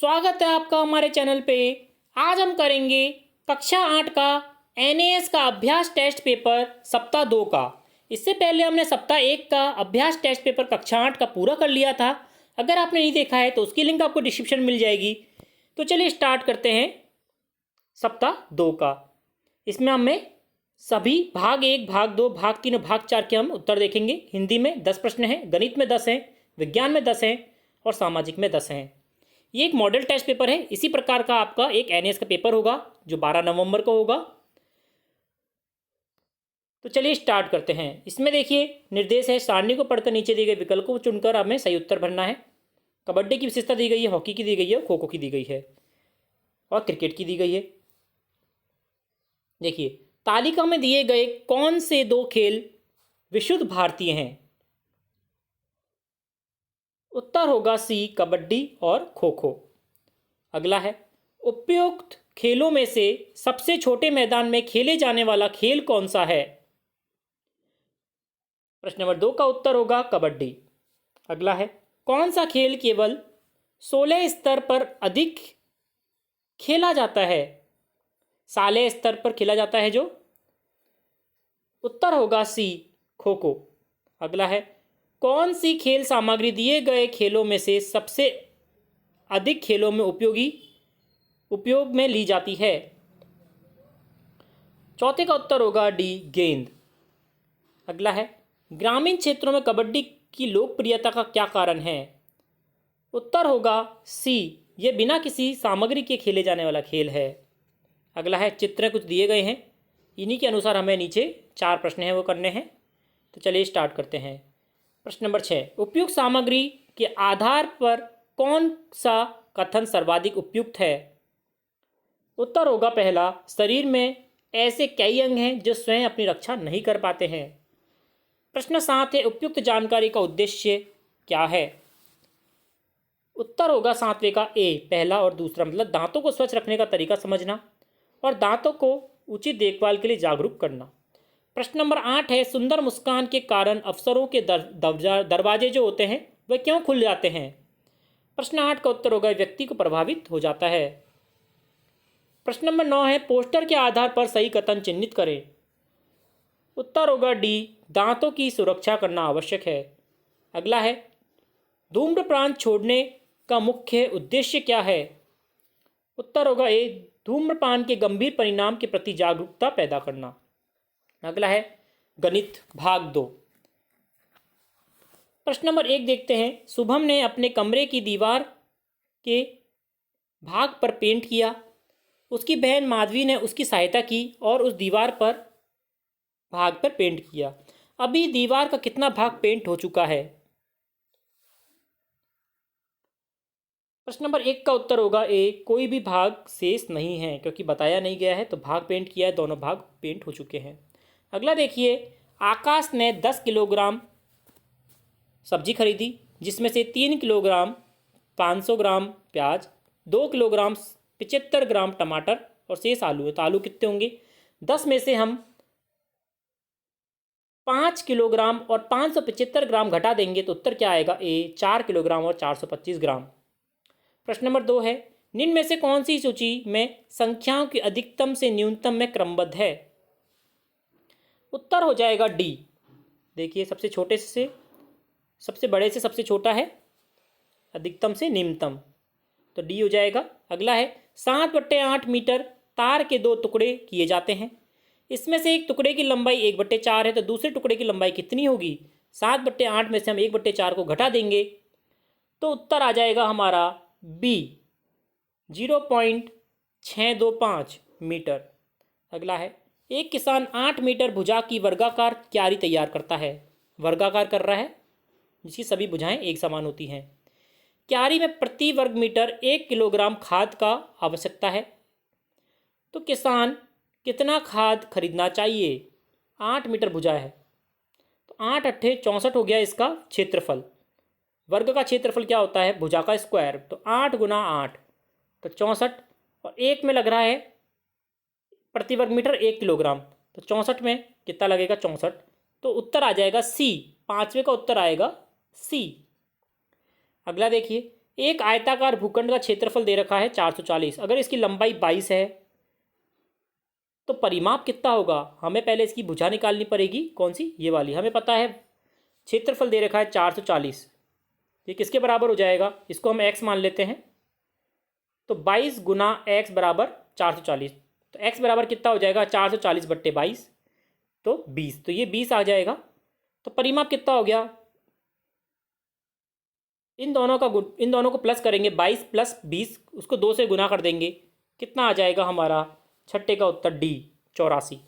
स्वागत है आपका हमारे चैनल पे। आज हम करेंगे कक्षा 8 का एनएएस का अभ्यास टेस्ट पेपर सप्ताह 2 का। इससे पहले हमने सप्ताह 1 का अभ्यास टेस्ट पेपर कक्षा 8 का पूरा कर लिया था। अगर आपने नहीं देखा है तो उसकी लिंक आपको डिस्क्रिप्शन में मिल जाएगी। तो चलिए स्टार्ट करते हैं सप्ताह 2 का। इसमें हमें सभी भाग 1, भाग 2, भाग 3 और भाग 4 के हम उत्तर देखेंगे। हिंदी में 10 प्रश्न हैं, गणित में 10 हैं, विज्ञान में 10 हैं और सामाजिक में 10 हैं। ये एक मॉडल टेस्ट पेपर है। इसी प्रकार का आपका एक एनएएस का पेपर होगा जो 12 नवंबर को होगा। तो चलिए स्टार्ट करते हैं। इसमें देखिए निर्देश है, सारणी को पढ़कर नीचे दिए गए विकल्पों को चुनकर हमें सही उत्तर भरना है। कबड्डी की विशेषता दी गई है, हॉकी की दी गई है, खो खो की दी गई है और क्रिकेट की दी गई है। देखिए तालिका में दिए गए कौन से 2 खेल विशुद्ध भारतीय हैं? उत्तर होगा सी, कबड्डी और खो खो। अगला है, उपयुक्त खेलों में से सबसे छोटे मैदान में खेले जाने वाला खेल कौन सा है? प्रश्न नंबर 2 का उत्तर होगा कबड्डी। अगला है, कौन सा खेल केवल 16 स्तर पर अधिक खेला जाता है? शालेय स्तर पर खेला जाता है जो। उत्तर होगा सी, खो खो। अगला है, कौन सी खेल सामग्री दिए गए खेलों में से सबसे अधिक खेलों में उपयोग में ली जाती है? चौथे का उत्तर होगा डी, गेंद। अगला है, ग्रामीण क्षेत्रों में कबड्डी की लोकप्रियता का क्या कारण है? उत्तर होगा सी, ये बिना किसी सामग्री के खेले जाने वाला खेल है। अगला है, चित्र कुछ दिए गए हैं, इन्हीं के अनुसार हमें नीचे 4 प्रश्न हैं वो करने हैं। तो चलिए स्टार्ट करते हैं। प्रश्न नंबर 6, उपयुक्त सामग्री के आधार पर कौन सा कथन सर्वाधिक उपयुक्त है? उत्तर होगा पहला, शरीर में ऐसे कई अंग हैं जो स्वयं अपनी रक्षा नहीं कर पाते हैं। प्रश्न 7 है, उपयुक्त जानकारी का उद्देश्य क्या है? उत्तर होगा 7वें का ए, पहला और दूसरा, मतलब दांतों को स्वच्छ रखने का तरीका समझना और दांतों को उचित देखभाल के लिए जागरूक करना। प्रश्न नंबर 8 है, सुंदर मुस्कान के कारण अफसरों के दरवाजे जो होते हैं वह क्यों खुल जाते हैं? प्रश्न 8 का उत्तर होगा व्यक्ति को प्रभावित हो जाता है। प्रश्न नंबर 9 है, पोस्टर के आधार पर सही कथन चिन्हित करें। उत्तर होगा डी, दांतों की सुरक्षा करना आवश्यक है। अगला है, धूम्रपान छोड़ने का मुख्य उद्देश्य क्या है? उत्तर होगा ए, धूम्रपान के गंभीर परिणाम के प्रति जागरूकता पैदा करना। अगला है, गणित भाग 2। प्रश्न नंबर 1 देखते हैं, शुभम ने अपने कमरे की दीवार के भाग पर पेंट किया। उसकी बहन माधवी ने उसकी सहायता की और उस दीवार पर भाग पर पेंट किया। अभी दीवार का कितना भाग पेंट हो चुका है? प्रश्न नंबर 1 का उत्तर होगा ए, कोई भी भाग शेष नहीं है, क्योंकि बताया नहीं गया है तो भाग पेंट किया है, दोनों भाग पेंट हो चुके हैं। अगला देखिए, आकाश ने 10 किलोग्राम सब्जी खरीदी, जिसमें से 3 किलोग्राम 500 ग्राम प्याज, 2 किलोग्राम 75 ग्राम टमाटर और शेष आलू है। तो आलू कितने होंगे? 10 में से हम 5 किलोग्राम और 575 ग्राम घटा देंगे तो उत्तर क्या आएगा? ए, 4 किलोग्राम और 425 ग्राम। प्रश्न नंबर 2 है, निम्न में से कौन सी सूची में संख्याओं की अधिकतम से न्यूनतम में क्रमबद्ध है? उत्तर हो जाएगा डी। देखिए सबसे छोटे से सबसे बड़े से सबसे छोटा है, अधिकतम से निम्नतम, तो डी हो जाएगा। अगला है, 7/8 मीटर तार के 2 टुकड़े किए जाते हैं। इसमें से एक टुकड़े की लंबाई 1/4 है, तो दूसरे टुकड़े की लंबाई कितनी होगी? 7/8 में से हम 1/4 को घटा देंगे तो उत्तर आ जाएगा हमारा बी, 0.625 मीटर। अगला है, एक किसान 8 मीटर भुजा की वर्गाकार क्यारी तैयार करता है। वर्गाकार कर रहा है जिसकी सभी भुजाएं एक समान होती हैं। क्यारी में प्रति वर्ग मीटर 1 किलोग्राम खाद का आवश्यकता है, तो किसान कितना खाद खरीदना चाहिए? 8 मीटर भुजा है तो 8 अट्ठे 64 हो गया इसका क्षेत्रफल। वर्ग का क्षेत्रफल क्या होता है? भुजा का स्क्वायर, तो 8 गुना 8 तो 64, और 1 में लग रहा है प्रति वर्ग मीटर 1 किलोग्राम, तो 64 में कितना लगेगा? 64, तो उत्तर आ जाएगा सी, 5वें का उत्तर आएगा सी। अगला देखिए, एक आयताकार भूखंड का क्षेत्रफल दे रखा है 440। अगर इसकी लंबाई 22 है तो परिमाप कितना होगा? हमें पहले इसकी भुजा निकालनी पड़ेगी। कौन सी? ये वाली। हमें पता है क्षेत्रफल दे रखा है 440। ये किसके बराबर हो जाएगा? इसको हम x मान लेते हैं। तो 22 गुना x बराबर 440। तो x बराबर कितना हो जाएगा? 440 बट्टे 22 तो 20। तो ये 20 आ जाएगा। तो परिमाप कितना हो गया? इन दोनों को प्लस करेंगे। 22 प्लस 20, उसको 2 से गुना कर देंगे। कितना आ जाएगा हमारा? छठे का उत्तर डी, 84।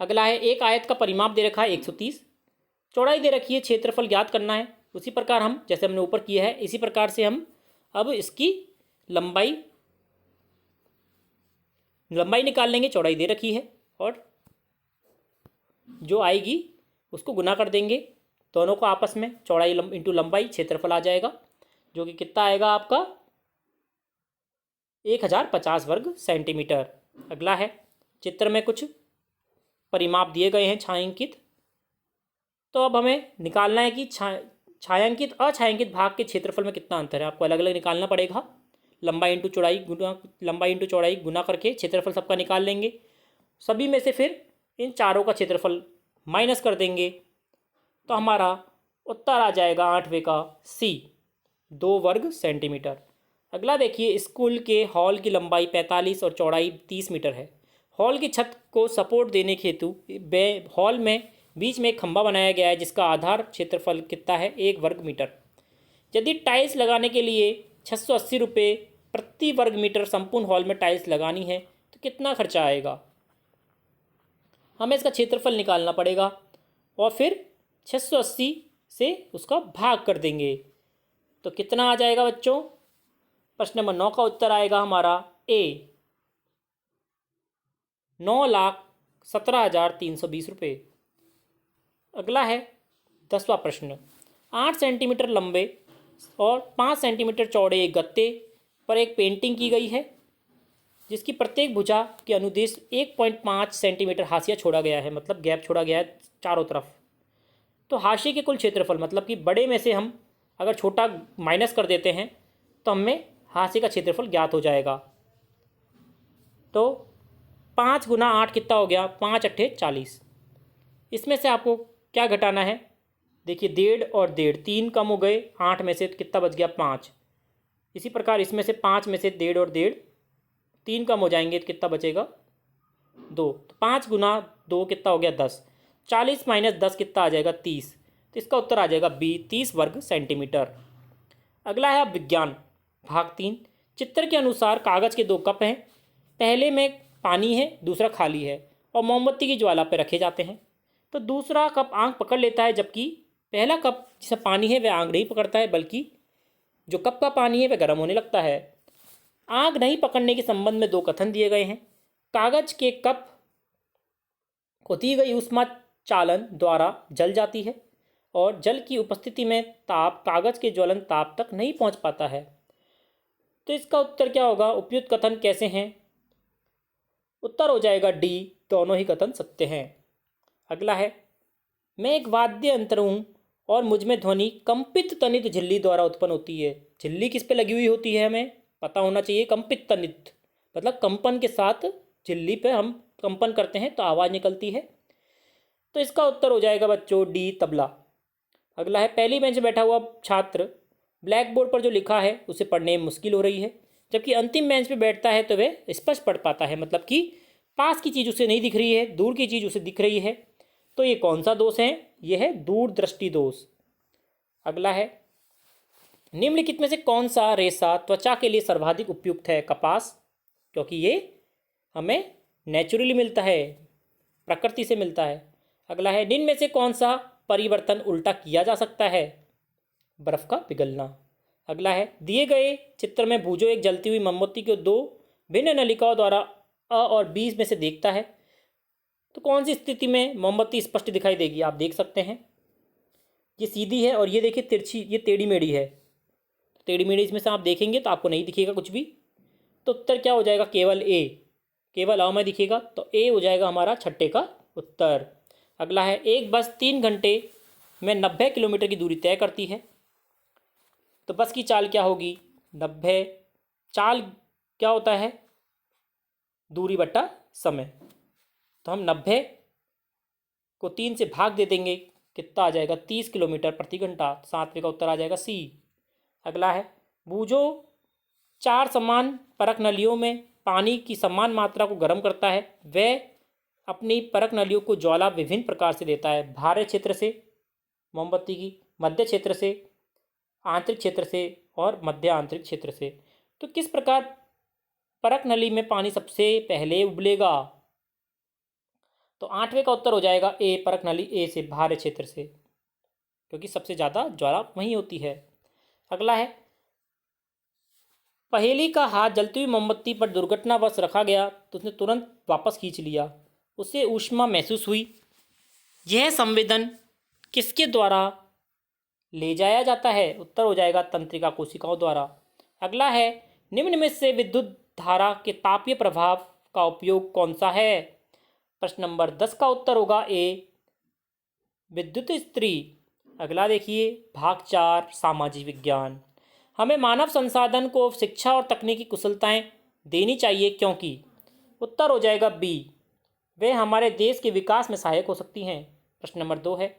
अगला है एक आयत का परिमाप दे रखा है 130, चौड़ाई दे रखी है, क्षेत्रफल ज्ञात करना है। उसी प्रकार हम जैसे हमने ऊपर किया है इसी प्रकार से हम अब इसकी लंबाई निकाल लेंगे। चौड़ाई दे रखी है और जो आएगी उसको गुना कर देंगे दोनों को आपस में। चौड़ाई इंटू लंबाई, क्षेत्रफल आ जाएगा जो कि कितना आएगा आपका? 1050 वर्ग सेंटीमीटर। अगला है चित्र में कुछ परिमाप दिए गए हैं छायांकित। तो अब हमें निकालना है कि छायांकित अछायांकित भाग के क्षेत्रफल में कितना अंतर है। आपको अलग अलग निकालना पड़ेगा। लंबाई इंटू चौड़ाई गुना करके क्षेत्रफल सबका निकाल लेंगे। सभी में से फिर इन चारों का क्षेत्रफल माइनस कर देंगे तो हमारा उत्तर आ जाएगा 8वें का सी, 2 वर्ग सेंटीमीटर। अगला देखिए, स्कूल के हॉल की लंबाई 45 और चौड़ाई 30 मीटर है। हॉल की छत को सपोर्ट देने के हेतु हॉल में बीच में एक खंभा बनाया गया है जिसका आधार क्षेत्रफल कितना है? 1 वर्ग मीटर। यदि टाइल्स लगाने के लिए 680 रुपये प्रति वर्ग मीटर संपूर्ण हॉल में टाइल्स लगानी है तो कितना खर्चा आएगा? हमें इसका क्षेत्रफल निकालना पड़ेगा और फिर 680 से उसका भाग कर देंगे तो कितना आ जाएगा बच्चों? प्रश्न नंबर 9 का उत्तर आएगा हमारा ए, 9,17,320 रुपये। अगला है 10वां प्रश्न। 8 सेंटीमीटर लंबे और 5 सेंटीमीटर चौड़े एक गत्ते पर एक पेंटिंग की गई है जिसकी प्रत्येक भुजा के अनुदेश 1.5 सेंटीमीटर हाशिया छोड़ा गया है, मतलब गैप छोड़ा गया है चारों तरफ। तो हाशिए के कुल क्षेत्रफल, मतलब कि बड़े में से हम अगर छोटा माइनस कर देते हैं तो हमें हाशिए का क्षेत्रफल ज्ञात हो जाएगा। तो 5 गुना 8 कितना हो गया? 5 अट्ठे 40। इसमें से आपको क्या घटाना है? देखिए 1.5 और 1.5 3 कम हो गए। 8 में से कितना बच गया? 5। इसी प्रकार इसमें से 5 में से 1.5 और 1.5 3 कम हो जाएंगे तो कितना बचेगा? 2। तो 5 गुना 2 कितना हो गया? 10। 40 माइनस 10 कितना आ जाएगा? 30। तो इसका उत्तर आ जाएगा बी, 30 वर्ग सेंटीमीटर। अगला है विज्ञान भाग 3। चित्र के अनुसार कागज़ के 2 कप हैं, पहले में पानी है दूसरा खाली है और मोमबत्ती की ज्वाला पर रखे जाते हैं। तो दूसरा कप आंख पकड़ लेता है जबकि पहला कप जिसमें पानी है वह आंख नहीं पकड़ता है, बल्कि जो कप का पानी है वह गर्म होने लगता है। आग नहीं पकड़ने के संबंध में 2 कथन दिए गए हैं। कागज के कप को दी गई ऊष्मा चालन द्वारा जल जाती है और जल की उपस्थिति में ताप कागज के ज्वलन ताप तक नहीं पहुंच पाता है। तो इसका उत्तर क्या होगा? उपयुक्त कथन कैसे हैं? उत्तर हो जाएगा डी, दोनों ही कथन सत्य हैं। अगला है, मैं एक वाद्य यंत्र हूँ और मुझ में ध्वनि कंपित तनित झिल्ली द्वारा उत्पन्न होती है। झिल्ली किस पे लगी हुई होती है हमें पता होना चाहिए। कंपित तनित मतलब कंपन के साथ झिल्ली पे हम कंपन करते हैं तो आवाज़ निकलती है। तो इसका उत्तर हो जाएगा बच्चों डी, तबला। अगला है, पहली बेंच में बैठा हुआ छात्र ब्लैक बोर्ड पर जो लिखा है उसे पढ़ने में मुश्किल हो रही है, जबकि अंतिम बेंच पे बैठता है तो वह स्पष्ट पढ़ पाता है। मतलब कि पास की चीज़ उसे नहीं दिख रही है, दूर की चीज़ उसे दिख रही है। तो ये कौन सा दोष है? यह है दूरदृष्टि दोष। अगला है, निम्नलिखित में से कौन सा रेशा त्वचा के लिए सर्वाधिक उपयुक्त है? कपास, क्योंकि ये हमें नेचुरली मिलता है, प्रकृति से मिलता है। अगला है, निम्न में से कौन सा परिवर्तन उल्टा किया जा सकता है? बर्फ का पिघलना। अगला है, दिए गए चित्र में भूजो एक जलती हुई मोमबत्ती को 2 भिन्न नलिकाओं द्वारा अ और बी में से देखता है तो कौन सी स्थिति में मोमबत्ती स्पष्ट दिखाई देगी? आप देख सकते हैं ये सीधी है और ये देखिए तिरछी, ये टेढ़ी मेढ़ी है। टेढ़ी मेढ़ी इसमें से आप देखेंगे तो आपको नहीं दिखेगा कुछ भी। तो उत्तर क्या हो जाएगा? केवल ए, केवल अ में दिखेगा। तो ए हो जाएगा हमारा छठे का उत्तर। अगला है, एक बस 3 घंटे में 90 किलोमीटर की दूरी तय करती है। तो बस की चाल क्या होगी? 90। चाल क्या होता है? दूरी बटा समय। तो हम 90 को 3 से भाग दे देंगे, कितना आ जाएगा? 30 किलोमीटर प्रति घंटा। 7वें का उत्तर आ जाएगा सी। अगला है, बूझो 4 समान परख नलियों में पानी की समान मात्रा को गर्म करता है। वह अपनी परख नलियों को ज्वाला विभिन्न प्रकार से देता है। बाहरी क्षेत्र से मोमबत्ती की, मध्य क्षेत्र से, आंतरिक क्षेत्र से और मध्य आंतरिक क्षेत्र से। तो किस प्रकार परख नली में पानी सबसे पहले उबलेगा? तो 8वें का उत्तर हो जाएगा ए, परख नली ए से, बाहरी क्षेत्र से, क्योंकि सबसे ज़्यादा ज्वाला वहीं होती है। अगला है, पहेली का हाथ जलती हुई मोमबत्ती पर दुर्घटनावश रखा गया तो उसने तुरंत वापस खींच लिया। उसे ऊष्मा महसूस हुई। यह संवेदन किसके द्वारा ले जाया जाता है? उत्तर हो जाएगा तंत्रिका कोशिकाओं द्वारा। अगला है, निम्न में से विद्युत धारा के तापीय प्रभाव का उपयोग कौन सा है? प्रश्न नंबर 10 का उत्तर होगा ए, विद्युत इस्त्री। अगला देखिए, भाग 4 सामाजिक विज्ञान। हमें मानव संसाधन को शिक्षा और तकनीकी कुशलताएं देनी चाहिए क्योंकि? उत्तर हो जाएगा बी, वे हमारे देश के विकास में सहायक हो सकती हैं। प्रश्न नंबर 2 है,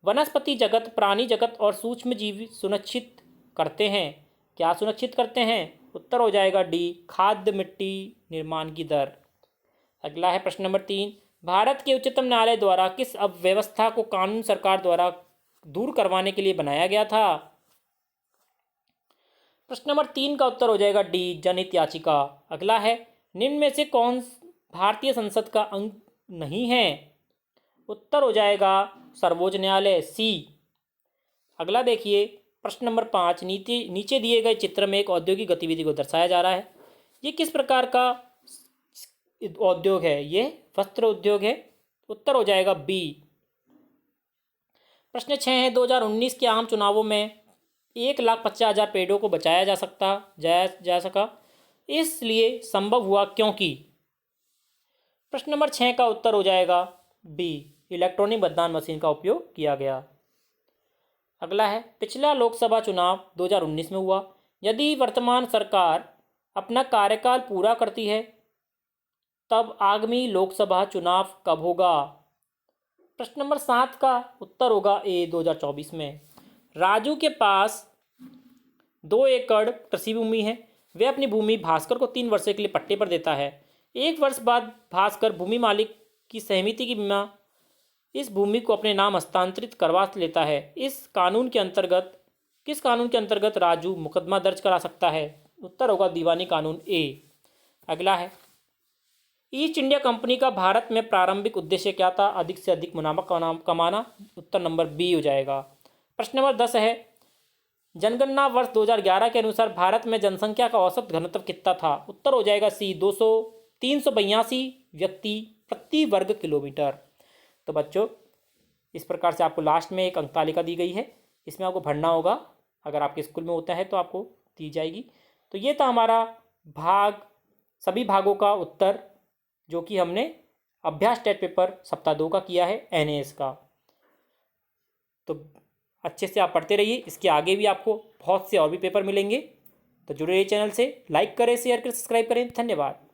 वनस्पति जगत, प्राणी जगत और सूक्ष्म जीव सुनिश्चित करते हैं। क्या सुनिश्चित करते हैं? उत्तर हो जाएगा डी, खाद्य मिट्टी निर्माण की दर। अगला है प्रश्न नंबर 3, भारत के उच्चतम न्यायालय द्वारा किस अव्यवस्था को कानून सरकार द्वारा दूर करवाने के लिए बनाया गया था? प्रश्न नंबर 3 का उत्तर हो जाएगा डी, जनहित याचिका। अगला है, निम्न में से कौन भारतीय संसद का अंग नहीं है? उत्तर हो जाएगा सर्वोच्च न्यायालय, सी। अगला देखिए, प्रश्न नंबर 5, नीचे दिए गए चित्र में एक औद्योगिक गतिविधि को दर्शाया जा रहा है। ये किस प्रकार का उद्योग है? ये वस्त्र उद्योग है। उत्तर हो जाएगा बी। प्रश्न 6 है, 2019 के आम चुनावों में 1,50,000 पेड़ों को बचाया जा सका, इसलिए संभव हुआ क्योंकि? प्रश्न नंबर 6 का उत्तर हो जाएगा बी, इलेक्ट्रॉनिक मतदान मशीन का उपयोग किया गया। अगला है, पिछला लोकसभा चुनाव 2019 में हुआ। यदि वर्तमान सरकार अपना कार्यकाल पूरा करती है तब आगामी लोकसभा चुनाव कब होगा? प्रश्न नंबर 7 का उत्तर होगा ए, 2024 में। राजू के पास 2 एकड़ कृषि भूमि है। वह अपनी भूमि भास्कर को 3 वर्ष के लिए पट्टे पर देता है। 1 वर्ष बाद भास्कर भूमि मालिक की सहमति के बिना इस भूमि को अपने नाम हस्तांतरित करवा लेता है। किस कानून के अंतर्गत राजू मुकदमा दर्ज करा सकता है? उत्तर होगा दीवानी कानून, ए। अगला है, ईस्ट इंडिया कंपनी का भारत में प्रारंभिक उद्देश्य क्या था? अधिक से अधिक मुनाफा कमाना। उत्तर नंबर बी हो जाएगा। प्रश्न नंबर 10 है, जनगणना वर्ष 2011 के अनुसार भारत में जनसंख्या का औसत घनत्व कितना था? उत्तर हो जाएगा सी, 382 व्यक्ति प्रति वर्ग किलोमीटर। तो बच्चों, इस प्रकार से आपको लास्ट में एक अंक तालिका दी गई है, इसमें आपको भरना होगा। अगर आपके स्कूल में होता है तो आपको दी जाएगी। तो ये था हमारा सभी भागों का उत्तर, जो कि हमने अभ्यास टेस्ट पेपर सप्ताह 2 का किया है, NAS का। तो अच्छे से आप पढ़ते रहिए। इसके आगे भी आपको बहुत से और भी पेपर मिलेंगे। तो जुड़े रहिए चैनल से, लाइक करें, शेयर करें, सब्सक्राइब करें। धन्यवाद।